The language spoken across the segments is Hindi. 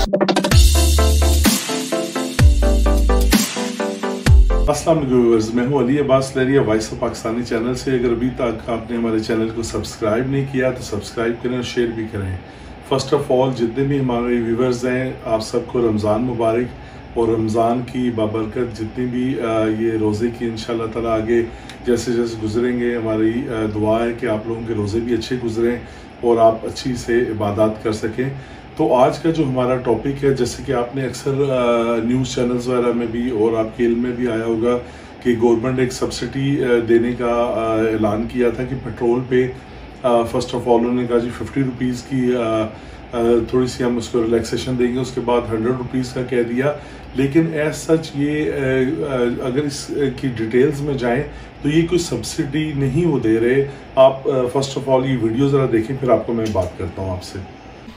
अस्सलाम वालेकुम व्यूअर्स, मैं हूं अली अब्बास लहरिया वॉइस ऑफ पाकिस्तानी चैनल से। अगर अभी तक आपने हमारे चैनल को सब्सक्राइब नहीं किया तो सब्सक्राइब करें और शेयर भी करें। फर्स्ट ऑफ ऑल जितने भी हमारे व्यूअर्स हैं आप सबको रमज़ान मुबारक और रमज़ान की बाबरकत जितनी भी ये रोज़े की इंशाल्लाह ताला आगे जैसे जैसे गुजरेंगे हमारी दुआ है कि आप लोगों के रोज़े भी अच्छे गुजरें और आप अच्छी से इबादत कर सकें। तो आज का जो हमारा टॉपिक है, जैसे कि आपने अक्सर न्यूज़ चैनल्स वगैरह में भी और आपके इल्म में भी आया होगा कि गवर्नमेंट एक सब्सिडी देने का ऐलान किया था कि पेट्रोल पे फर्स्ट ऑफ ऑल उन्होंने कहा जी 50 रुपीज़ की थोड़ी सी हम उसको रिलैक्सेशन देंगे, उसके बाद 100 रुपीज़ का कह दिया। लेकिन एज सच ये अगर इसकी डिटेल्स में जाएं तो ये कोई सब्सिडी नहीं वो दे रहे। आप फर्स्ट ऑफ ऑल ये वीडियो ज़रा देखें, फिर आपको मैं बात करता हूँ आपसे।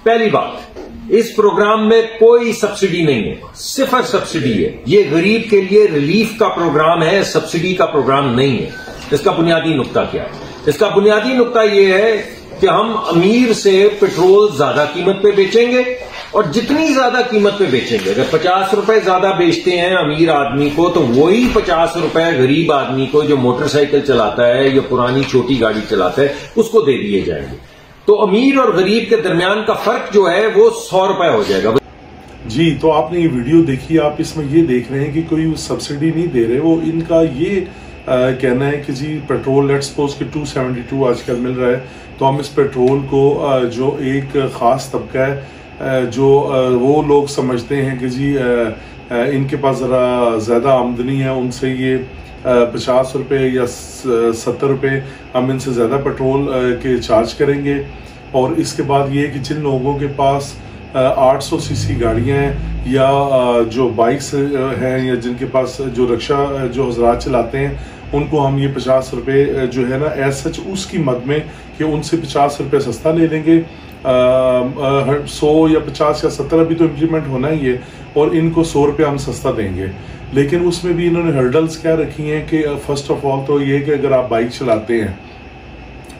पहली बात, इस प्रोग्राम में कोई सब्सिडी नहीं है, सिर्फ सब्सिडी है। ये गरीब के लिए रिलीफ का प्रोग्राम है, सब्सिडी का प्रोग्राम नहीं है। इसका बुनियादी नुक्ता क्या है? इसका बुनियादी नुक्ता ये है कि हम अमीर से पेट्रोल ज्यादा कीमत पे बेचेंगे और जितनी ज्यादा कीमत पे बेचेंगे, अगर 50 रुपए ज्यादा बेचते हैं अमीर आदमी को तो वही 50 रुपए गरीब आदमी को जो मोटरसाइकिल चलाता है या पुरानी छोटी गाड़ी चलाता है उसको दे दिए जाएंगे। तो अमीर और गरीब के दरमियान का फर्क जो है वो 100 रुपए हो जाएगा। जी, तो आपने ये वीडियो देखी, आप इसमें ये देख रहे हैं कि कोई सब्सिडी नहीं दे रहे। वो इनका ये कहना है कि जी पेट्रोल लेट्स सपोज कि 272 आजकल मिल रहा है, तो हम इस पेट्रोल को जो एक ख़ास तबका है जो वो लोग समझते हैं कि जी इनके पास ज़रा ज़्यादा आमदनी है, उनसे ये 50 रुपये या 70 रुपये हम इनसे ज़्यादा पेट्रोल के चार्ज करेंगे। और इसके बाद ये कि जिन लोगों के पास 800 सीसी गाड़ियाँ हैं या जो बाइक्स हैं या जिनके पास जो रिक्शा जो हजरात चलाते हैं उनको हम ये 50 रुपये जो है ना एज सच उसकी मद में कि उनसे 50 रुपये सस्ता ले लेंगे। 100 या 50 या 70 अभी तो इम्प्लीमेंट होना ही है और इनको 100 रुपये हम सस्ता देंगे। लेकिन उसमें भी इन्होंने हर्डल्स क्या रखी हैं कि फर्स्ट ऑफ ऑल तो ये कि अगर आप बाइक चलाते हैं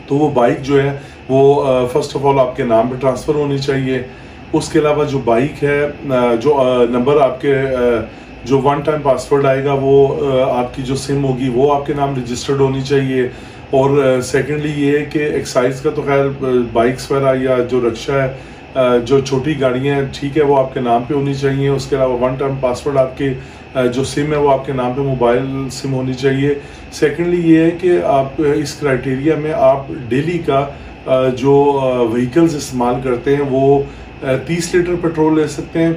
तो वो बाइक जो है वो फर्स्ट ऑफ ऑल आपके नाम पे ट्रांसफ़र होनी चाहिए। उसके अलावा जो बाइक है जो नंबर आपके जो वन टाइम पासवर्ड आएगा वो आपकी जो सिम होगी वो आपके नाम रजिस्टर्ड होनी चाहिए। और सेकेंडली ये है कि एक्साइज का तो खैर बाइक्स वगैरह या जो रिक्शा है जो छोटी गाड़ियाँ हैं ठीक है वो आपके नाम पे होनी चाहिए। उसके अलावा वन टाइम पासवर्ड आपके जो सिम है वो आपके नाम पे मोबाइल सिम होनी चाहिए। सेकेंडली ये है कि आप इस क्राइटेरिया में आप डेली का जो व्हीकल्स इस्तेमाल करते हैं वो 30 लीटर पेट्रोल ले सकते हैं।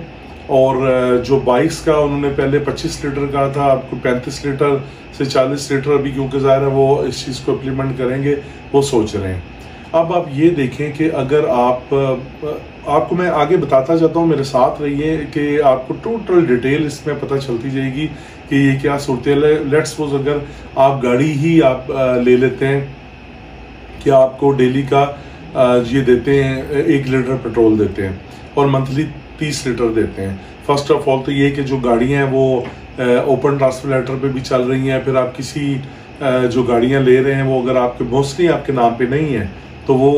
और जो बाइक्स का उन्होंने पहले 25 लीटर कहा था, आपको 35 लीटर से 40 लीटर अभी क्योंकि ज़ाहिर है वो इस चीज़ को इम्प्लीमेंट करेंगे वो सोच रहे हैं। अब आप ये देखें कि अगर आपको मैं आगे बताता जाता हूँ, मेरे साथ रहिए कि आपको टोटल डिटेल इसमें पता चलती जाएगी कि ये क्या सूरत है। लेट्स सपोज अगर आप गाड़ी ही आप ले लेते हैं कि आपको डेली का ये देते हैं 1 लीटर पेट्रोल देते हैं और मंथली 30 लीटर देते हैं। फर्स्ट ऑफ ऑल तो ये कि जो गाड़ियाँ हैं वो ओपन ट्रांसफर पे भी चल रही हैं। फिर आप किसी जो गाड़ियाँ ले रहे हैं वो अगर आपके मोस्टली आपके नाम पे नहीं है तो वो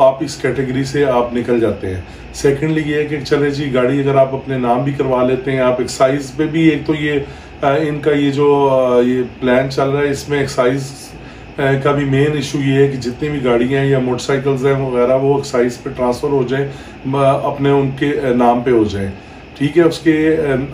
आप इस कैटेगरी से आप निकल जाते हैं। सेकेंडली ये है कि चले जी गाड़ी अगर आप अपने नाम भी करवा लेते हैं, आप एक्साइज पे भी एक तो ये इनका ये जो ये प्लान चल रहा है इसमें एक्साइज का भी मेन इशू ये है कि जितनी भी गाड़ियाँ या मोटरसाइकिल्स हैं वगैरह वो एक्साइज पे ट्रांसफ़र हो जाए, अपने उनके नाम पे हो जाए। ठीक है, उसके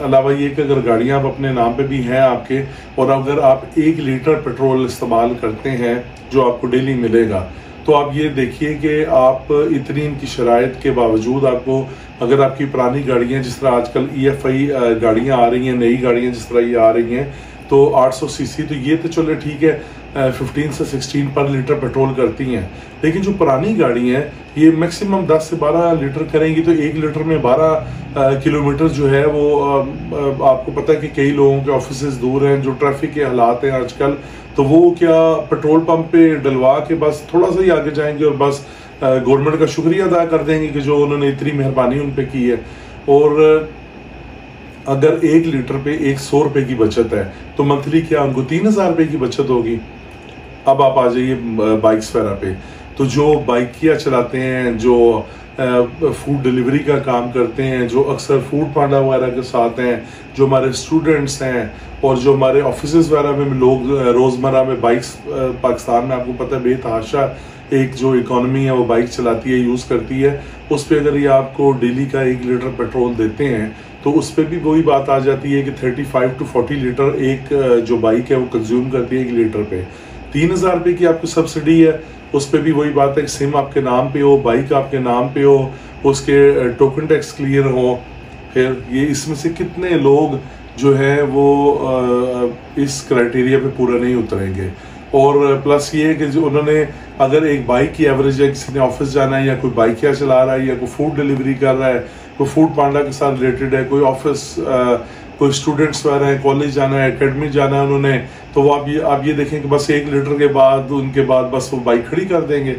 अलावा ये कि अगर गाड़ियाँ आप अपने नाम पे भी हैं आपके और अगर आप 1 लीटर पेट्रोल इस्तेमाल करते हैं जो आपको डेली मिलेगा तो आप ये देखिए कि आप इतनी इनकी शराइत के बावजूद आपको अगर आपकी पुरानी गाड़ियाँ जिस तरह आजकल EFI गाड़ियाँ आ रही हैं, नई गाड़ियाँ जिस तरह ये आ रही हैं तो 800 सीसी तो ये तो चलो ठीक है 15 से 16 पर लीटर पेट्रोल करती हैं। लेकिन जो पुरानी गाड़ी हैं ये मैक्सिमम 10 से 12 लीटर करेंगी तो 1 लीटर में 12 किलोमीटर जो है वो आपको पता है कि कई लोगों के ऑफिसेज दूर हैं, जो ट्रैफिक के हालात हैं आजकल, तो वो क्या पेट्रोल पंप पे डलवा के बस थोड़ा सा ही आगे जाएंगे और बस गवर्नमेंट का शुक्रिया अदा कर देंगे कि जो उन्होंने इतनी मेहरबानी उन पे की है। और अगर 1 लीटर पे 100 रुपए की बचत है तो मंथली क्या उनको 3000 रुपए की बचत होगी। अब आप आ जाइए बाइक्स वगैरह पे, तो जो बाइकिया चलाते हैं, जो फूड डिलीवरी का काम करते हैं, जो अक्सर फूड पांडा वगैरह के साथ हैं, जो हमारे स्टूडेंट्स हैं और जो हमारे ऑफिस वगैरह में लोग रोज़मर्रा में बाइक्स, पाकिस्तान में आपको पता है बेतहाशा एक जो इकोनॉमी है वो बाइक चलाती है, यूज़ करती है। उस पर अगर ये आपको डेली का 1 लीटर पेट्रोल देते हैं तो उस पर भी वही बात आ जाती है कि 35 to 40 लीटर एक जो बाइक है वो कंज्यूम करती है 1 लीटर पे। 3,000 रुपये की आपकी सब्सिडी है, उस पर भी वही बात है कि सिम आपके नाम पे हो, बाइक आपके नाम पे हो, उसके टोकन टैक्स क्लियर हो। फिर ये इसमें से कितने लोग जो है वो इस क्राइटेरिया पे पूरा नहीं उतरेंगे। और प्लस ये है कि जो उन्होंने अगर एक बाइक की एवरेज है, किसी ने ऑफिस जाना है या कोई बाइक या चला रहा है या कोई फूड डिलीवरी कर रहा है, कोई फूड पांडा के साथ रिलेटेड है, कोई ऑफिस कोई स्टूडेंट्स वगैरह है, कॉलेज जाना है, एकेडमी जाना है उन्होंने, तो वो आप ये देखें कि बस 1 लीटर के बाद उनके बाद बस वो बाइक खड़ी कर देंगे।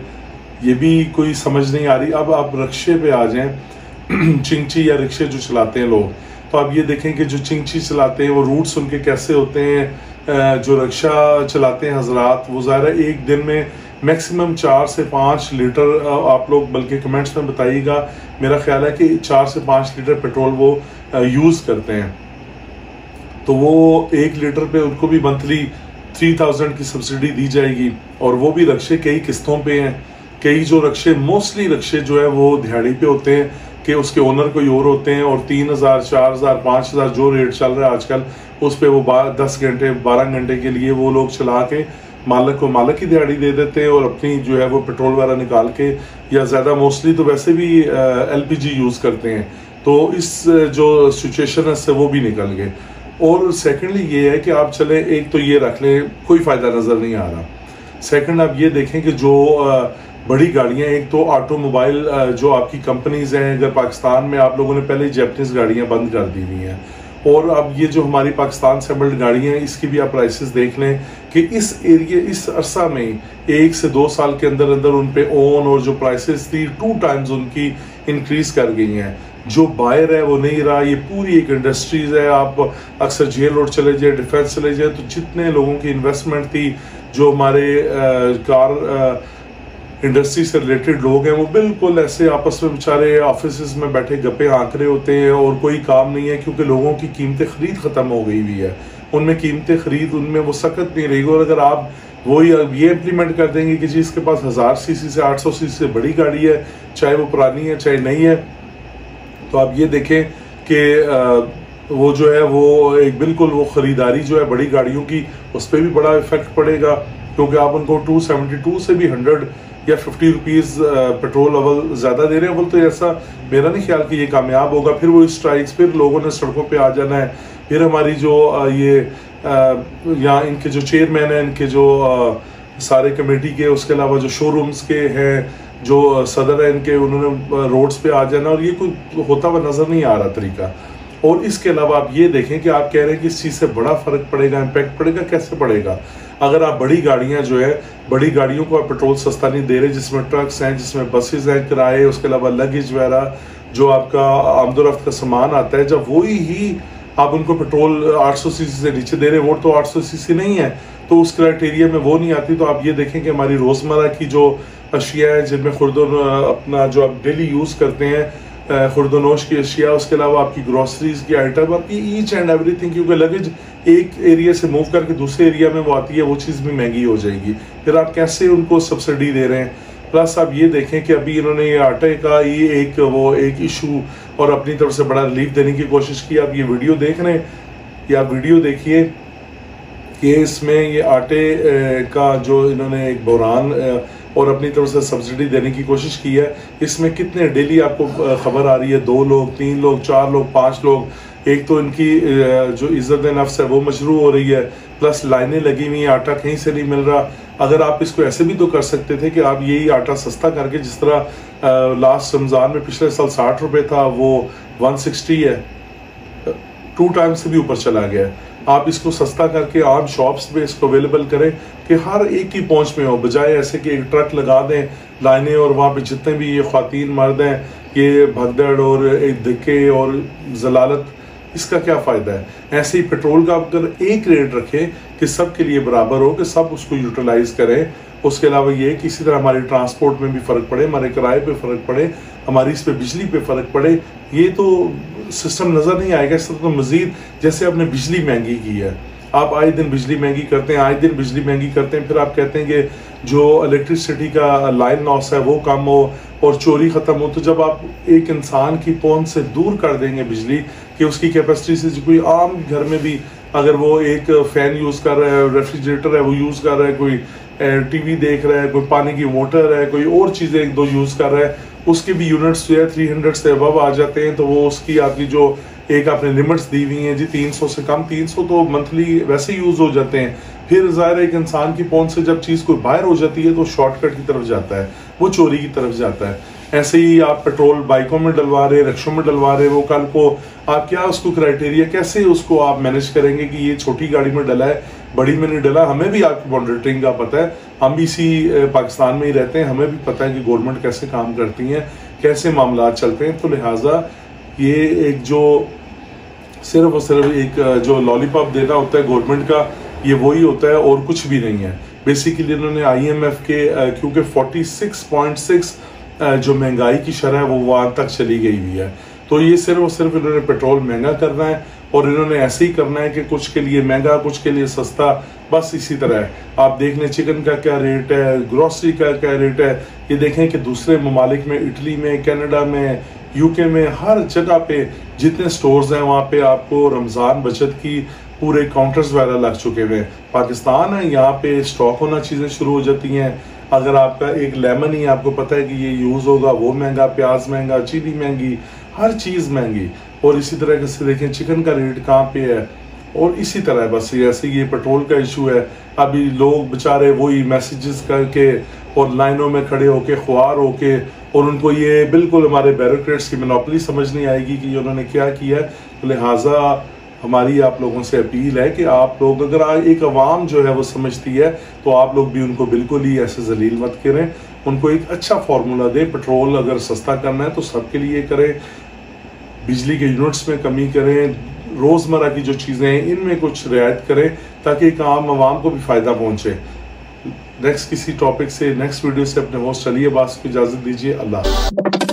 ये भी कोई समझ नहीं आ रही। अब आप रिक्शे पे आ जाएं चिंची या रिक्शे जो चलाते हैं लोग, तो आप ये देखें कि जो चिंची चलाते हैं वो रूट्स उनके कैसे होते हैं। जो रिक्शा चलाते हैं हजरात, वो ज़ाहिर है एक दिन में मैक्सिमम 4 से 5 लीटर, आप लोग बल्कि कमेंट्स में बताइएगा, मेरा ख्याल है कि 4 से 5 लीटर पेट्रोल वो यूज़ करते हैं। तो वो 1 लीटर पे उनको भी मंथली 3000 की सब्सिडी दी जाएगी। और वो भी रक्शे कई किस्तों पे हैं। कई जो रक्शे, मोस्टली रक्शे जो है वो दिहाड़ी पे होते हैं कि उसके ओनर कोई और होते हैं, और 3000, 4000, 5000 जो रेट चल रहा है आजकल, उस पे वो 10 घंटे 12 घंटे के लिए वो लोग चला के मालिक को मालिक की दिहाड़ी दे देते हैं और अपनी जो है वो पेट्रोल वगैरह निकाल के, या ज़्यादा मोस्टली तो वैसे भी LPG यूज़ करते हैं। तो इस जो सिचुएशन है इससे वो भी निकल गए। और सेकेंडली ये है कि आप चले, एक तो ये रख लें, कोई फ़ायदा नज़र नहीं आ रहा। सेकंड आप ये देखें कि जो बड़ी गाड़ियां, एक तो ऑटोमोबाइल जो आपकी कंपनीज हैं, अगर पाकिस्तान में आप लोगों ने पहले जैपनीज गाड़ियां बंद कर दी हुई हैं, और अब ये जो हमारी पाकिस्तान सेबल्ड गाड़ियां हैं इसकी भी आप प्राइसेस देख लें कि इस एरिया, इस अरसा में 1 से 2 साल के अंदर अंदर उन पे ओन और जो प्राइसेस थी 2 टाइम्स उनकी इंक्रीज कर गई हैं। जो बायर है वो नहीं रहा, ये पूरी एक इंडस्ट्रीज है। आप अक्सर जेल रोड चले जाए, डिफेंस चले जाए, तो जितने लोगों की इन्वेस्टमेंट थी, जो हमारे कार इंडस्ट्री से रिलेटेड लोग हैं, वो बिल्कुल ऐसे आपस में बेचारे ऑफिस में बैठे गप्पे हाँक रहे होते हैं और कोई काम नहीं है, क्योंकि लोगों की कीमतें खरीद खत्म हो गई हुई है। उनमें कीमतें खरीद, उनमें वो सख्त नहीं रहेगी। और अगर आप वही ये इम्प्लीमेंट कर देंगे कि जिसके पास 1000 सीसी से 800 सीसी से बड़ी गाड़ी है, चाहे वो पुरानी है चाहे नहीं है, तो आप ये देखें कि वो जो है वो एक बिल्कुल वो खरीदारी जो है बड़ी गाड़ियों की, उस पर भी बड़ा इफेक्ट पड़ेगा, क्योंकि आप उनको 272 से भी 100 या 50 रुपीज़ पेट्रोल अव्वल ज़्यादा दे रहे हैं। अव्वल तो ऐसा मेरा नहीं ख्याल कि ये कामयाब होगा। फिर वो स्ट्राइक्स, फिर लोगों ने सड़कों पे आ जाना है। फिर हमारी जो ये यहाँ इनके जो चेयरमैन हैं, इनके जो सारे कमेटी के, उसके अलावा जो शोरूम्स के हैं, जो सदर है इनके, उन्होंने रोड्स पे आ जाना, और ये कोई होता हुआ नज़र नहीं आ रहा तरीका। और इसके अलावा आप ये देखें कि आप कह रहे हैं कि इस चीज़ से बड़ा फ़र्क पड़ेगा, इम्पैक्ट पड़ेगा। कैसे पड़ेगा? अगर आप बड़ी गाड़ियां जो है, बड़ी गाड़ियों को आप पेट्रोल सस्ता नहीं दे रहे, जिसमें ट्रक्स हैं, जिसमें बसेस हैं, किराए, उसके अलावा लगेज वगैरह, जो आपका आमदोरफ्त का सामान आता है, जब वही ही आप उनको पेट्रोल 800 सीसी से नीचे दे रहे, वो तो 800 सीसी नहीं है, तो उस क्राइटेरिया में वो नहीं आती। तो आप ये देखें कि हमारी रोज़मर्रा की जो अशिया है, जिनमें खुर्दन अपना जो आप डेली यूज़ करते हैं, खुर्दनोश की अशिया, उसके अलावा आपकी ग्रोसरीज की आइटम, आपकी ईच एंड एवरीथिंग, क्योंकि लगेज एक एरिया से मूव करके दूसरे एरिया में वो आती है, वो चीज़ भी महंगी हो जाएगी। फिर आप कैसे उनको सब्सिडी दे रहे हैं? प्लस आप ये देखें कि अभी इन्होंने ये आटे का ये एक इशू और अपनी तरफ से बड़ा रिलीफ देने की कोशिश की। आप ये वीडियो देख रहे हैं, या वीडियो देखिए कि इसमें ये आटे का जो इन्होंने एक बहरान और अपनी तरफ से सब्सिडी देने की कोशिश की है। इसमें कितने डेली आपको खबर आ रही है, 2 लोग, 3 लोग, 4 लोग, 5 लोग, एक तो इनकी जो इज्जत नफ्स है वो मशरू हो रही है, प्लस लाइनें लगी हुई हैं, आटा कहीं से नहीं मिल रहा। अगर आप इसको ऐसे भी तो कर सकते थे कि आप यही आटा सस्ता करके, जिस तरह लास्ट रमज़ान में पिछले साल 60 रुपये था, वो 160 है, 2 टाइम्स से भी ऊपर चला गया। आप इसको सस्ता करके आम शॉप्स पे इसको अवेलेबल करें कि हर एक की पहुंच में हो, बजाय ऐसे कि एक ट्रक लगा दें लाइनें, और वहाँ पे जितने भी ये ख्वातीन मर्द हैं, ये भगदड़ और एक धक्के और जलालत इसका क्या फायदा है? ऐसे ही पेट्रोल का अगर एक रेट रखें कि सबके लिए बराबर हो, कि सब उसको यूटिलाइज करें। उसके अलावा ये कि इसी तरह हमारे ट्रांसपोर्ट में भी फर्क पड़े, हमारे किराए पे फर्क पड़े, हमारी इस पे बिजली पे फर्क पड़े, ये तो सिस्टम नजर नहीं आएगा। इस तरह तो मजीद जैसे आपने बिजली महंगी की है, आप आए दिन बिजली महंगी करते हैं, आए दिन बिजली महंगी करते हैं, फिर आप कहते हैं कि जो इलेक्ट्रिसिटी का लाइन लॉस है वो कम हो और चोरी खत्म हो। तो जब आप एक इंसान की पहुंच से दूर कर देंगे बिजली कि उसकी कैपेसिटी से, कोई आम घर में भी अगर वो एक फैन यूज कर रहा है, रेफ्रिजरेटर है वो यूज कर रहा है, कोई टीवी देख रहा है, कोई पानी की मोटर है, कोई और चीजें एक दो यूज कर रहा है, उसके भी यूनिट्स जो है 300 से अबव आ जाते हैं। तो वो उसकी आपकी जो एक आपने लिमिट्स दी हुई हैं जी 300 से कम, 300 तो मंथली वैसे यूज हो जाते हैं। फिर जाहिर है एक इंसान की पहुंच से जब चीज कोई बाहर हो जाती है तो शॉर्टकट की तरफ जाता है, वो चोरी की तरफ जाता है। ऐसे ही आप पेट्रोल बाइकों में डलवा रहे, रिक्शों में डलवा रहे, वो कल को आप क्या उसको क्राइटेरिया कैसे उसको आप मैनेज करेंगे कि ये छोटी गाड़ी में डला है, बड़ी में नहीं डला? हमें भी आपकी मॉनिटरिंग का पता है, हम भी इसी पाकिस्तान में ही रहते हैं, हमें भी पता है कि गवर्नमेंट कैसे काम करती है, कैसे मामला चलते हैं। तो लिहाजा ये एक जो सिर्फ और सिर्फ एक जो लॉलीपॉप देना होता है गवर्नमेंट का, ये वही होता है और कुछ भी नहीं है। बेसिकली इन्होंने IMF के क्योंकि 46.6 जो महंगाई की शरह है वो वहां तक चली गई हुई है, तो ये सिर्फ और सिर्फ इन्होंने पेट्रोल महंगा करना है और इन्होंने ऐसे ही करना है कि कुछ के लिए महंगा कुछ के लिए सस्ता, बस इसी तरह है। आप देख लें चिकन का क्या रेट है, ग्रोसरी का क्या रेट है, ये देखें कि दूसरे ममालिक में, इटली में, कनाडा में, UK में, हर जगह पे जितने स्टोर्स हैं वहां पे आपको रमजान बचत की पूरे काउंटर्स वगैरह लग चुके हुए हैं। पाकिस्तान है, यहाँ पे स्टॉक होना चीजें शुरू हो जाती हैं। अगर आपका एक लेमन ही आपको पता है कि ये यूज होगा, वो महंगा, प्याज महंगा, चीनी महंगी, हर चीज महंगी। और इसी तरह से देखें चिकन का रेट कहाँ पे है, और इसी तरह बस ऐसे ये पेट्रोल का इशू है। अभी लोग बेचारे वही मैसेजेस करके और लाइनों में खड़े होके ख्वार होके, और उनको ये बिल्कुल हमारे ब्यूरोक्रेट्स की मोनोपोली समझ नहीं आएगी कि उन्होंने क्या किया है। तो लिहाजा हमारी आप लोगों से अपील है कि आप लोग, अगर एक अवाम जो है वो समझती है तो आप लोग भी उनको बिल्कुल ही ऐसे जलील मत करें, उनको एक अच्छा फार्मूला दें। पेट्रोल अगर सस्ता करना है तो सबके लिए करें, बिजली के यूनिट्स में कमी करें, रोजमर्रा की जो चीजें हैं इनमें कुछ रियायत करें ताकि एक आम आवाम को भी फायदा पहुंचे। नेक्स्ट किसी टॉपिक से, नेक्स्ट वीडियो से अपने होस्ट चलिए बास को इजाजत दीजिए। अल्लाह।